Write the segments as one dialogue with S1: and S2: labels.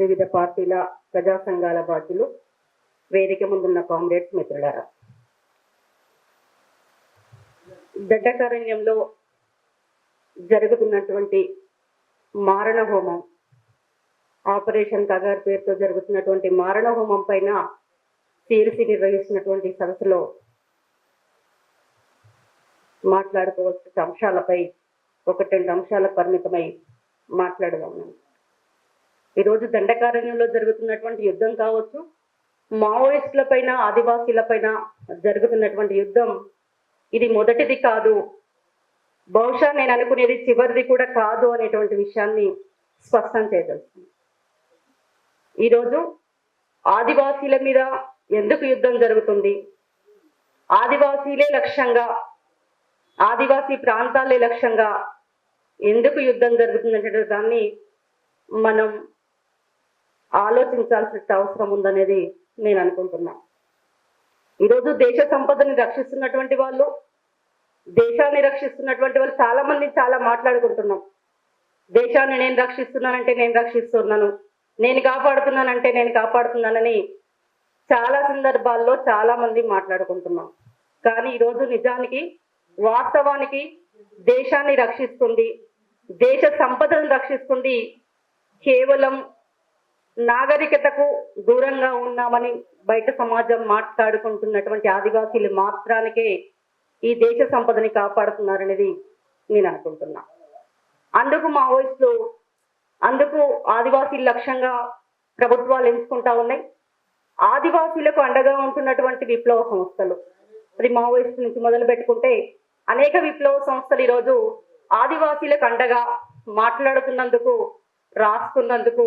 S1: వివిధ పార్టీల ప్రజా సంఘాల బాధ్యులు, వేదిక ముందున్న కామ్రేడ్స్ మిత్రులారా, దండకారణ్యంలో జరుగుతున్నటువంటి మారణ హోమం, ఆపరేషన్ కగార్ పేరుతో జరుగుతున్నటువంటి మారణ హోమం పైన సిఎల్సి నిర్వహిస్తున్నటువంటి సదస్సులో మాట్లాడుకోవాల్సిన అంశాలపై ఒకటి రెండు అంశాలకు పరిమితమై మాట్లాడదాము. ఈరోజు దండకారణ్యంలో జరుగుతున్నటువంటి యుద్ధం కావచ్చు, మావోయిస్టుల పైన ఆదివాసీల పైన జరుగుతున్నటువంటి యుద్ధం ఇది మొదటిది కాదు, బహుశా నేను అనుకునేది చివరిది కూడా కాదు అనేటువంటి విషయాన్ని స్పష్టం చేయదలుచుకుంది. ఈరోజు ఆదివాసీల మీద ఎందుకు యుద్ధం జరుగుతుంది, ఆదివాసీలే లక్ష్యంగా, ఆదివాసీ ప్రాంతాలే లక్ష్యంగా ఎందుకు యుద్ధం జరుగుతుందంటే దాన్ని మనం ఆలోచించాల్సిన అవసరం ఉందనేది నేను అనుకుంటున్నా. ఈరోజు దేశ సంపదని రక్షిస్తున్నటువంటి వాళ్ళు, దేశాన్ని రక్షిస్తున్నటువంటి వాళ్ళు చాలా మంది చాలా మాట్లాడుకుంటున్నాం. దేశాన్ని నేను రక్షిస్తున్నానంటే నేను రక్షిస్తున్నాను, నేను కాపాడుతున్నానంటే నేను కాపాడుతున్నానని చాలా సందర్భాల్లో చాలా మంది మాట్లాడుకుంటున్నాం. కానీ ఈరోజు నిజానికి వాస్తవానికి దేశాన్ని రక్షిస్తుంది, దేశ సంపదను రక్షిస్తుంది కేవలం నాగరికతకు దూరంగా ఉన్నామని బయట సమాజం మాట్లాడుకుంటున్నటువంటి ఆదివాసీలు మాత్రానికే ఈ దేశ సంపదని కాపాడుతున్నారనేది నేను అనుకుంటున్నా. అందుకు మావోయిస్టులు, అందుకు ఆదివాసీల లక్ష్యంగా ప్రభుత్వాలు ఎంచుకుంటా ఉన్నాయి. ఆదివాసీలకు అండగా ఉంటున్నటువంటి విప్లవ సంస్థలు, అది మావోయిస్టు నుంచి మొదలు పెట్టుకుంటే అనేక విప్లవ సంస్థలు ఈరోజు ఆదివాసీలకు అండగా మాట్లాడుతున్నందుకు, రాస్తున్నందుకు,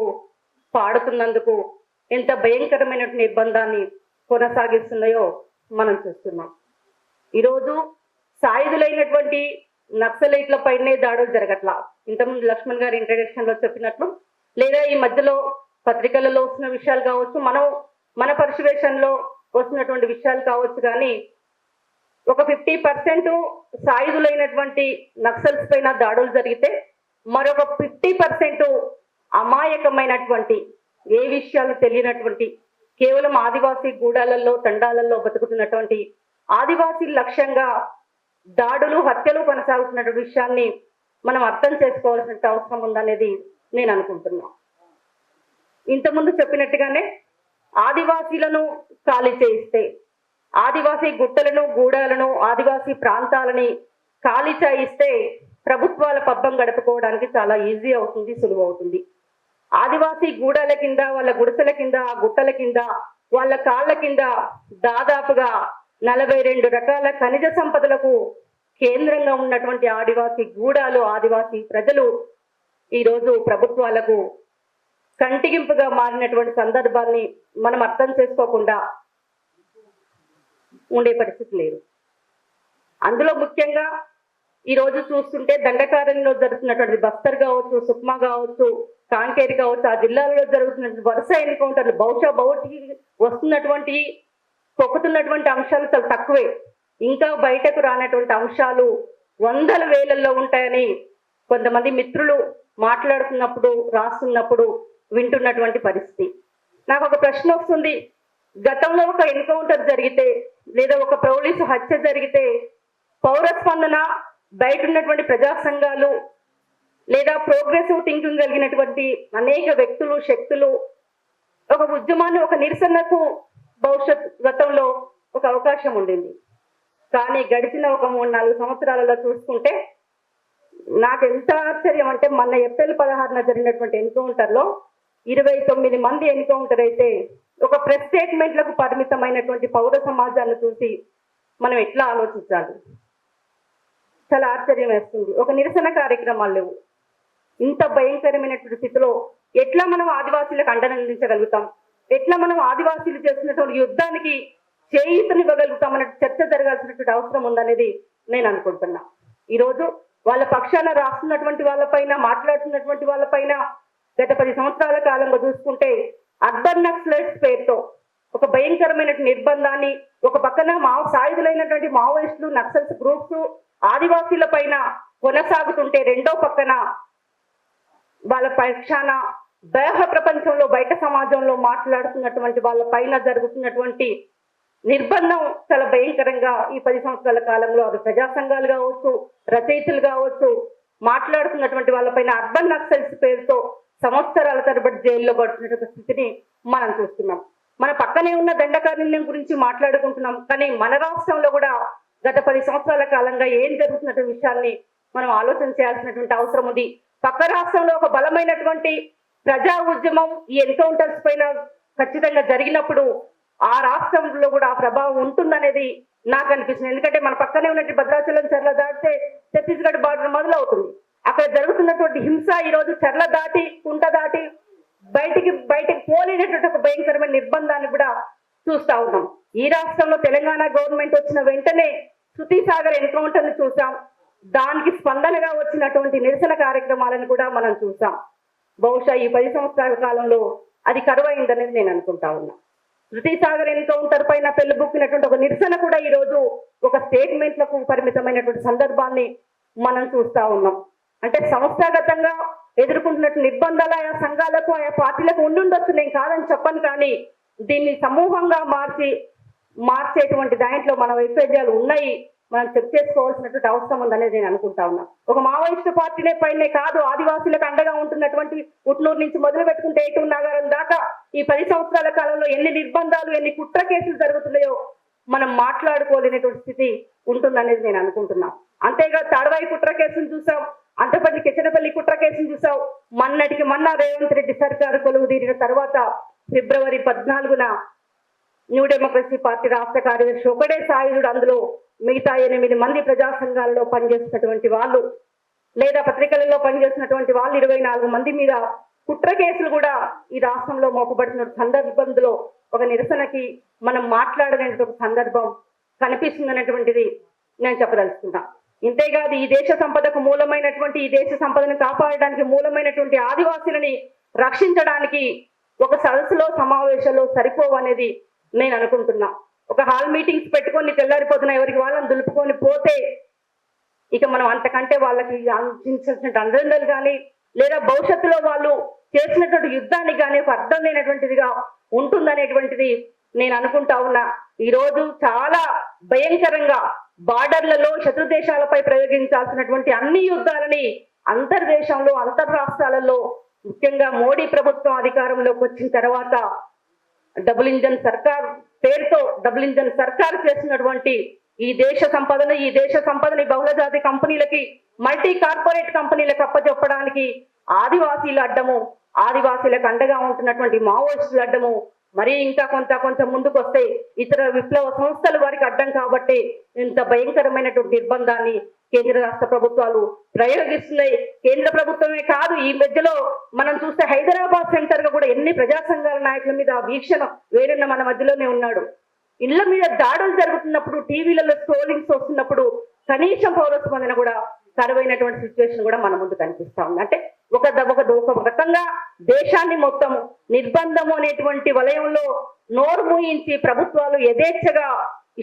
S1: పాడుతున్నందుకు ఎంత భయంకరమైన నిర్బంధాన్ని కొనసాగిస్తున్నాయో మనం చూస్తున్నాం. ఈరోజు సాయుధులైనటువంటి నక్సలైట్ల పైనే దాడులు జరగట్లా, ఇంతకుముందు లక్ష్మణ్ గారి ఇంట్రడక్షన్ లో చెప్పినట్లు, లేదా ఈ మధ్యలో పత్రికలలో వస్తున్న విషయాలు కావచ్చు, మన పరిశీలనలో వస్తున్నటువంటి విషయాలు కావచ్చు, కానీ ఒక 50% సాయుధులైనటువంటి నక్సల్స్ పైన దాడులు జరిగితే మరొక 50% అమాయకమైనటువంటి, ఏ విషయాలు తెలియనటువంటి, కేవలం ఆదివాసీ గూడాలలో తండాలలో బతుకుతున్నటువంటి ఆదివాసీ లక్ష్యంగా దాడులు, హత్యలు కొనసాగుతున్నటువంటి విషయాన్ని మనం అర్థం చేసుకోవాల్సిన అవసరం ఉందనేది నేను అనుకుంటున్నా. ఇంతకుముందు చెప్పినట్టుగానే ఆదివాసీలను ఖాళీ చేయిస్తే, ఆదివాసీ గుట్టలను, గూడాలను, ఆదివాసీ ప్రాంతాలని ఖాళీ చేయిస్తే ప్రభుత్వాల పబ్బం గడుపుకోవడానికి చాలా ఈజీ అవుతుంది, సులువు అవుతుంది. ఆదివాసీ గూడాల కింద, వాళ్ళ గుడిసెల కింద, గుట్టల కింద, వాళ్ళ కాళ్ళ కింద దాదాపుగా 42 రకాల ఖనిజ సంపదలకు కేంద్రంగా ఉన్నటువంటి ఆదివాసీ గూడాలు, ఆదివాసీ ప్రజలు ఈరోజు ప్రభుత్వాలకు కంటిగింపుగా మారినటువంటి సందర్భాన్ని మనం అర్థం చేసుకోకుండా ఉండే పరిస్థితి లేదు. అందులో ముఖ్యంగా ఈరోజు చూస్తుంటే దండకారణ్యంలో జరుగుతున్నటువంటి బస్తర్ కావచ్చు, సుక్మా కావచ్చు, కాంకేరి కావచ్చు, ఆ జిల్లాలలో జరుగుతున్నటువంటి వరుస ఎన్కౌంటర్లు, బహుశా బయటికి వస్తున్నటువంటి పొక్కుతున్నటువంటి అంశాలు చాలా తక్కువే, ఇంకా బయటకు రానటువంటి అంశాలు వందల వేలల్లో ఉంటాయని కొంతమంది మిత్రులు మాట్లాడుతున్నప్పుడు, రాస్తున్నప్పుడు వింటున్నటువంటి పరిస్థితి. నాకు ఒక ప్రశ్న వస్తుంది, గతంలో ఒక ఎన్కౌంటర్ జరిగితే లేదా ఒక పోలీసు హత్య జరిగితే పౌర స్పందన, బయట ఉన్నటువంటి ప్రజా సంఘాలు లేదా ప్రోగ్రెసివ్ థింకింగ్ కలిగినటువంటి అనేక వ్యక్తులు, శక్తులు ఒక ఉద్యమాన్ని, ఒక నిరసనకు భవిష్యత్ గతంలో ఒక అవకాశం ఉండింది. కానీ గడిచిన ఒక 3-4 సంవత్సరాలలో చూసుకుంటే నాకు ఎంత ఆశ్చర్యం అంటే, మొన్న ఏప్రిల్ 16న జరిగినటువంటి ఎన్కౌంటర్లో 29 మంది ఎన్కౌంటర్ అయితే ఒక ప్రెస్ స్టేట్మెంట్లకు పరిమితమైనటువంటి పౌర సమాజాన్ని చూసి మనం ఎట్లా ఆలోచించాలి? చాలా ఆశ్చర్యం వేస్తుంది. ఒక నిరసన కార్యక్రమాలు లేవు. ఇంత భయంకరమైనటువంటి స్థితిలో ఎట్లా మనం ఆదివాసీలకు అండనందించగలుగుతాం, ఎట్లా మనం ఆదివాసీలు చేస్తున్నటువంటి యుద్ధానికి చేయూతనివ్వగలుగుతాం అనే చర్చ జరగాల్సినటువంటి అవసరం ఉందనేది నేను అనుకుంటున్నా. ఈరోజు వాళ్ళ పక్షాన రాస్తున్నటువంటి వాళ్ళపైన, మాట్లాడుతున్నటువంటి వాళ్ళపైన గత 10 సంవత్సరాల కాలంగా చూసుకుంటే అర్బన్ నక్సలైట్స్ పేరుతో ఒక భయంకరమైన నిర్బంధాన్ని, ఒక పక్కన సాయుధులైనటువంటి మావోయిస్టులు, నక్సల్స్ గ్రూప్స్ ఆదివాసీల పైన కొనసాగుతుంటే, రెండో పక్కన వాళ్ళ పక్షాన బాహ్య ప్రపంచంలో బయట సమాజంలో మాట్లాడుతున్నటువంటి వాళ్ళ పైన జరుగుతున్నటువంటి నిర్బంధం చాలా భయంకరంగా ఈ 10 సంవత్సరాల కాలంలో అది ప్రజా సంఘాలు కావచ్చు, రచయితలు కావచ్చు, మాట్లాడుతున్నటువంటి వాళ్ళపైన అర్బన్ నక్సల్స్ పేరుతో సంవత్సరాల తరబడి జైల్లో పడుతున్నటువంటి స్థితిని మనం చూస్తున్నాం. మన పక్కనే ఉన్న దండకారణ్యం గురించి మాట్లాడుకుంటున్నాం, కానీ మన రాష్ట్రంలో కూడా గత 10 సంవత్సరాల కాలంగా ఏం జరుగుతున్నటువంటి విషయాన్ని మనం ఆలోచన చేయాల్సినటువంటి అవసరం ఉంది. పక్క రాష్ట్రంలో ఒక బలమైనటువంటి ప్రజా ఉద్యమం ఈ ఎన్కౌంటర్స్ పైన ఖచ్చితంగా జరిగినప్పుడు ఆ రాష్ట్రంలో కూడా ఆ ప్రభావం ఉంటుందనేది నాకు అనిపిస్తుంది. ఎందుకంటే మన పక్కనే ఉన్నట్టు భద్రాచలం చర్ల దాటితే ఛత్తీస్గఢ్ బార్డర్ మొదలవుతుంది. అక్కడ జరుగుతున్నటువంటి హింస ఈ రోజు చర్ల దాటి కుంట దాటి బయటికి పోలేనటువంటి ఒక భయంకరమైన నిర్బంధాన్ని కూడా చూస్తా ఉన్నాం. ఈ రాష్ట్రంలో తెలంగాణ గవర్నమెంట్ వచ్చిన వెంటనే శృతి సాగర్ ఎన్కౌంటర్ ని చూసాం. దానికి స్పందనగా వచ్చినటువంటి నిరసన కార్యక్రమాలను కూడా మనం చూసాం. బహుశా ఈ 10 సంవత్సరాల కాలంలో అది కరువైందనేది నేను అనుకుంటా ఉన్నా. శృతి సాగర్ ఎన్కౌంటర్ పైన పెళ్లిబుక్కినటువంటి ఒక నిరసన కూడా ఈ రోజు ఒక స్టేట్మెంట్లకు పరిమితమైనటువంటి సందర్భాన్ని మనం చూస్తా ఉన్నాం. అంటే సంస్థాగతంగా ఎదుర్కొంటున్నటువంటి నిర్బంధాలు ఆయా సంఘాలకు ఆయా పార్టీలకు ఉండుండొచ్చు, నేను కాదని చెప్పను, కానీ దీన్ని సమూహంగా మార్చేటువంటి దాంట్లో మన వైఫల్యాలు ఉన్నాయి, మనం చెక్ చేసుకోవాల్సినటువంటి అవసరం ఉందనేది నేను అనుకుంటా ఉన్నా. ఒక మావోయిస్టు పార్టీనే పైనే కాదు, ఆదివాసీలకు అండగా ఉంటున్నటువంటి ఉట్నూరు నుంచి మొదలు పెట్టుకుంటే ఏటూరు నాగారం దాకా ఈ 10 సంవత్సరాల కాలంలో ఎన్ని నిర్బంధాలు, ఎన్ని కుట్ర కేసులు జరుగుతున్నాయో మనం మాట్లాడుకోలేనటువంటి స్థితి ఉంటుందనేది నేను అనుకుంటున్నా. అంతేగా తాడవాయి కుట్ర కేసును చూసాం, అంతపల్లి కిచెనపల్లి కుట్ర కేసును చూసాం. మొన్నటికి మొన్న రేవంత్ రెడ్డి సర్కారు కొలువు తీరిన తర్వాత ఫిబ్రవరి 14న న్యూ డెమోక్రసీ పార్టీ రాష్ట్ర కార్యదర్శి ఒకడే సాయుధుడు, అందులో మిగతా 8 మంది ప్రజా సంఘాలలో పనిచేస్తున్నటువంటి వాళ్ళు లేదా పత్రికలలో పనిచేస్తున్నటువంటి వాళ్ళు 24 మంది మీద కుట్ర కేసులు కూడా ఈ రాష్ట్రంలో మోపబడుతున్న సందర్భంలో ఒక నిరసనకి మనం మాట్లాడలేనటువంటి సందర్భం కనిపిస్తుందనేటువంటిది నేను చెప్పదలుచుకున్నా. ఇంతేకాదు ఈ దేశ సంపదకు మూలమైనటువంటి, ఈ దేశ సంపదను కాపాడడానికి మూలమైనటువంటి ఆదివాసీలని రక్షించడానికి ఒక సదస్సులో సమావేశంలో సరిపోవనేది నేను అనుకుంటున్నా. ఒక హాల్ మీటింగ్స్ పెట్టుకొని తెల్లారిపోతున్న ఎవరికి వాళ్ళని దులుపుకొని పోతే ఇక మనం అంతకంటే వాళ్ళకి అందించాల్సిన అండలు కానీ లేదా భవిష్యత్తులో వాళ్ళు చేసినటువంటి యుద్ధానికి కానీ ఒక అర్థం లేనటువంటిదిగా ఉంటుందనేటువంటిది నేను అనుకుంటా ఉన్నా. ఈ రోజు చాలా భయంకరంగా బార్డర్లలో శత్రు దేశాలపై ప్రయోగించాల్సినటువంటి అన్ని యుద్ధాలని అంతర్దేశంలో అంతర్రాష్ట్రాలలో ముఖ్యంగా మోడీ ప్రభుత్వం అధికారంలోకి వచ్చిన తర్వాత డబుల్ ఇంజన్ సర్కార్ పేరుతో డబుల్ ఇంజన్ సర్కార్ చేసినటువంటి ఈ దేశ సంపదని బహుళజాతి కంపెనీలకి, మల్టీ కార్పొరేట్ కంపెనీలకు అప్పచెప్పడానికి ఆదివాసీల అడ్డము, ఆదివాసీలకు అండగా ఉంటున్నటువంటి మావోయిస్టుల అడ్డము, మరి ఇంకా కొంత ముందుకు వస్తే ఇతర విప్లవ సంస్థలు వారికి అడ్డం కాబట్టి ఇంత భయంకరమైనటువంటి నిర్బంధాన్ని కేంద్ర రాష్ట్ర ప్రభుత్వాలు ప్రయోగిస్తున్నాయి. కేంద్ర ప్రభుత్వమే కాదు, ఈ మధ్యలో మనం చూస్తే హైదరాబాద్ సెంటర్ గా కూడా ఎన్ని ప్రజా సంఘాల నాయకుల మీద వీక్షణ వేరన్న మన మధ్యలోనే ఉన్నాడు. ఇళ్ల మీద దాడులు జరుగుతున్నప్పుడు, టీవీలలో స్క్రోలింగ్స్ వస్తున్నప్పుడు కనీసం పౌర స్పందన కూడా కరువైనటువంటి సిచ్యువేషన్ కూడా మన ముందు కనిపిస్తా ఉంది. అంటే ఒక రకంగా దేశాన్ని మొత్తం నిర్బంధము అనేటువంటి వలయంలో నోరు మూయించి ప్రభుత్వాలు యథేచ్ఛగా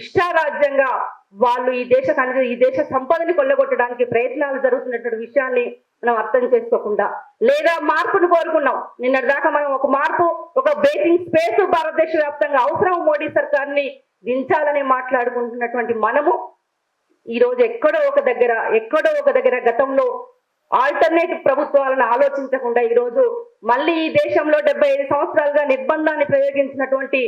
S1: ఇష్టారాజ్యంగా వాళ్ళు ఈ దేశ సంపదని కొల్లగొట్టడానికి ప్రయత్నాలు జరుగుతున్నటువంటి విషయాన్ని మనం అర్థం చేసుకోకుండా లేదా మార్పును కోరుకున్నాం. నిన్నటిదాకా మనం ఒక మార్పు, ఒక బేసింగ్ స్పేస్ భారతదేశ వ్యాప్తంగా అవసరం, మోడీ సర్కార్ని దించాలని మాట్లాడుకుంటున్నటువంటి మనము ఈ రోజు ఎక్కడో ఒక దగ్గర గతంలో ఆల్టర్నేటివ్ ప్రభుత్వాలను ఆలోచించకుండా ఈ రోజు మళ్ళీ ఈ దేశంలో 75 సంవత్సరాలుగా నిర్బంధాన్ని ప్రయోగించినటువంటి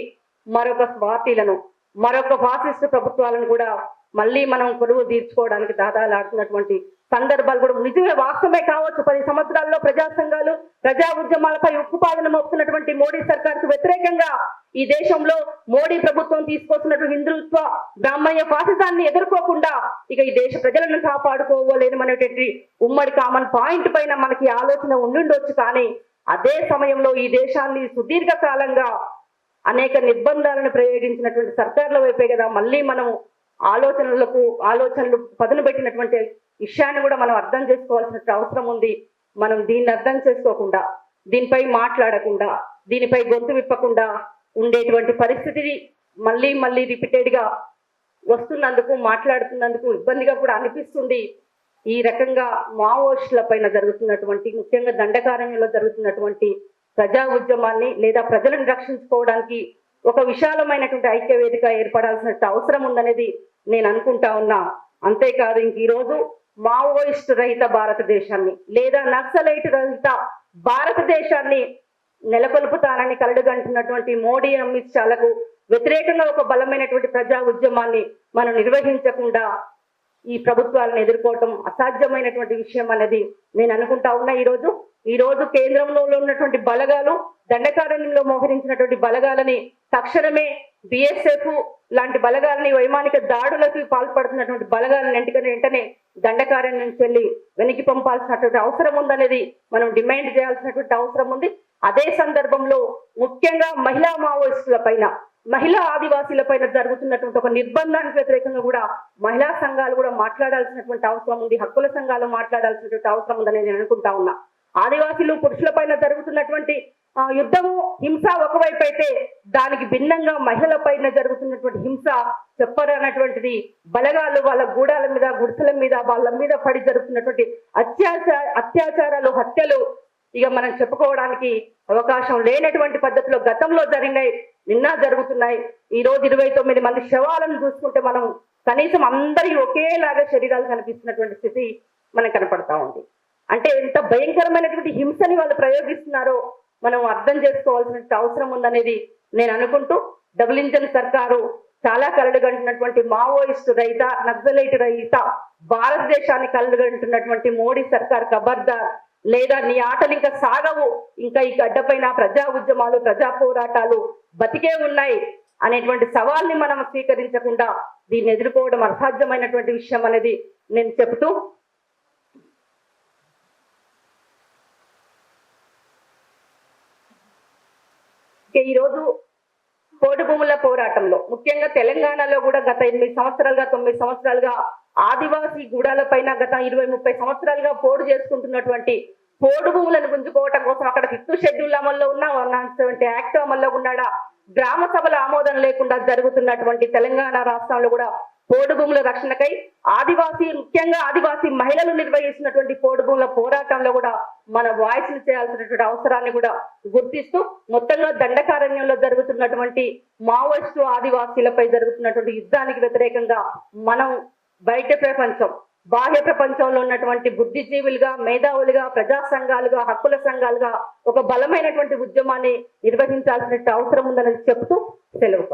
S1: మరొక పార్టీలను, మరొక ఫాసిస్ట్ ప్రభుత్వాలను కూడా మళ్ళీ మనం కొలువు తీర్చుకోవడానికి దాదాలాడుతున్నటువంటి సందర్భాలు కూడా నిజమే, వాస్తవమే కావచ్చు. 10 సంవత్సరాల్లో ప్రజా సంఘాలు, ప్రజా ఉద్యమాలపై ఉక్కుపాదన మోపుతున్నటువంటి మోడీ సర్కార్కు వ్యతిరేకంగా ఈ దేశంలో మోడీ ప్రభుత్వం తీసుకొస్తున్నటువంటి హిందుత్వ బ్రాహ్మణ్య ఫాసిజాన్ని ఎదుర్కోకుండా ఇక ఈ దేశ ప్రజలను కాపాడుకోలేమనేటువంటి ఉమ్మడి కామన్ పాయింట్ పైన మనకి ఆలోచన ఉండుండొచ్చు. కానీ అదే సమయంలో ఈ దేశాన్ని సుదీర్ఘకాలంగా అనేక నిర్బంధాలను ప్రయోగించినటువంటి సర్కార్ల వైపే కదా మళ్ళీ మనం ఆలోచనలు పదును పెట్టినటువంటి విషయాన్ని కూడా మనం అర్థం చేసుకోవాల్సిన అవసరం ఉంది. మనం దీన్ని అర్థం చేసుకోకుండా, దీనిపై మాట్లాడకుండా, దీనిపై గొంతు విప్పకుండా ఉండేటువంటి పరిస్థితిని మళ్ళీ రిపీటెడ్ గా వస్తున్నందుకు, మాట్లాడుతున్నందుకు ఇబ్బందిగా కూడా అనిపిస్తుంది. ఈ రకంగా మావోయిస్టుల పైన జరుగుతున్నటువంటి, ముఖ్యంగా దండకారణ్యంలో జరుగుతున్నటువంటి ప్రజా ఉద్యమాన్ని లేదా ప్రజలను రక్షించుకోవడానికి ఒక విశాలమైనటువంటి ఐక్యవేదిక ఏర్పడాల్సిన అవసరం ఉందనేది నేను అనుకుంటా ఉన్నా. అంతేకాదు ఇంక ఈరోజు మావోయిస్ట్ రహిత భారతదేశాన్ని లేదా నక్సలైట్ రహిత భారతదేశాన్ని నెలకొల్పుతానని కలడుగంటున్నటువంటి మోడీ అమిత్ షాలకు వ్యతిరేకంగా ఒక బలమైనటువంటి ప్రజా ఉద్యమాన్ని మనం నిర్వహించకుండా ఈ ప్రభుత్వాలను ఎదుర్కోవటం అసాధ్యమైనటువంటి విషయం అనేది నేను అనుకుంటా ఉన్నా. ఈరోజు కేంద్రంలో ఉన్నటువంటి బలగాలు దండకారణ్యంలో మోహరించినటువంటి బలగాలని తక్షణమే బిఎస్ఎఫ్ లాంటి బలగాలని వైమానిక దాడులకు పాల్పడుతున్నటువంటి బలగాలను వెంటనే దండకారణ్యం నుంచి వెళ్ళి వెనక్కి పంపాల్సినటువంటి అవసరం ఉందనేది మనం డిమాండ్ చేయాల్సినటువంటి అవసరం ఉంది. అదే సందర్భంలో ముఖ్యంగా మహిళా మావోయిస్టుల పైన మహిళా ఆదివాసీల పైన జరుగుతున్నటువంటి ఒక నిర్బంధానికి వ్యతిరేకంగా కూడా మహిళా సంఘాలు కూడా మాట్లాడాల్సినటువంటి అవసరం ఉంది, హక్కుల సంఘాలు మాట్లాడాల్సినటువంటి అవసరం ఉందని నేను అనుకుంటా ఉన్నా. ఆదివాసీలు పురుషుల పైన జరుగుతున్నటువంటి యుద్ధము హింస ఒకవైపు అయితే దానికి భిన్నంగా మహిళల పైన జరుగుతున్నటువంటి హింస చెప్పరన్నటువంటిది బలగాలు వాళ్ళ గూడాల మీద గుడిసెల మీద వాళ్ళ మీద పడి జరుగుతున్నటువంటి అత్యాచారాలు హత్యలు ఇక మనం చెప్పుకోవడానికి అవకాశం లేనటువంటి పద్ధతిలో గతంలో జరిగినాయి, నిన్న జరుగుతున్నాయి. ఈ రోజు 29 మంది శవాలను చూసుకుంటే మనం కనీసం అందరి ఒకేలాగా శరీరాలు కనిపిస్తున్నటువంటి స్థితి మనకు కనపడతా ఉంది. అంటే ఎంత భయంకరమైనటువంటి హింసని వాళ్ళు ప్రయోగిస్తున్నారో మనం అర్థం చేసుకోవాల్సిన అవసరం ఉందనేది నేను అనుకుంటూ, డబుల్ ఇంజన్ సర్కారు చాలా కలలుగంటున్నటువంటి మావోయిస్టు రహిత నక్సలైట్ రహిత భారతదేశాన్ని కలలుగంటున్నటువంటి మోడీ సర్కార్ ఖబర్దార్, లేదా నీ ఆటలు ఇంకా సాగవు, ఇంకా ఈ గడ్డపైన ప్రజా ఉద్యమాలు ప్రజా పోరాటాలు బతికే ఉన్నాయి అనేటువంటి సవాల్ని మనం స్వీకరించకుండా దీన్ని ఎదుర్కోవడం అసాధ్యమైనటువంటి విషయం అనేది నేను చెబుతూ, ఈరోజు పోడు భూముల పోరాటంలో ముఖ్యంగా తెలంగాణలో కూడా గత 9 సంవత్సరాలుగా ఆదివాసీ గూడాల పైన గత 20-30 సంవత్సరాలుగా పోడు చేసుకుంటున్నటువంటి పోడు భూములను గుంజుకోవటం కోసం అక్కడ 5th షెడ్యూల్ అమల్లో ఉన్న 170 యాక్ట్ అమల్లో ఉన్నాడా, గ్రామ సభల ఆమోదం లేకుండా జరుగుతున్నటువంటి తెలంగాణ రాష్ట్రంలో కూడా పోడు భూముల రక్షణకై ముఖ్యంగా ఆదివాసీ మహిళలు నిర్వహిస్తున్నటువంటి పోడు భూముల పోరాటంలో కూడా మన వాయిస్ చేయాల్సినటువంటి అవసరాన్ని కూడా గుర్తిస్తూ, మొత్తంగా దండకారణ్యంలో జరుగుతున్నటువంటి మావోయిస్టు ఆదివాసీలపై జరుగుతున్నటువంటి యుద్ధానికి వ్యతిరేకంగా మనం బయట ప్రపంచం బాహ్య ప్రపంచంలో ఉన్నటువంటి బుద్ధిజీవులుగా మేధావులుగా ప్రజా సంఘాలుగా హక్కుల సంఘాలుగా ఒక బలమైనటువంటి ఉద్యమాన్ని నిర్వహించాల్సిన అవసరం ఉందని చెప్తూ సెలవు.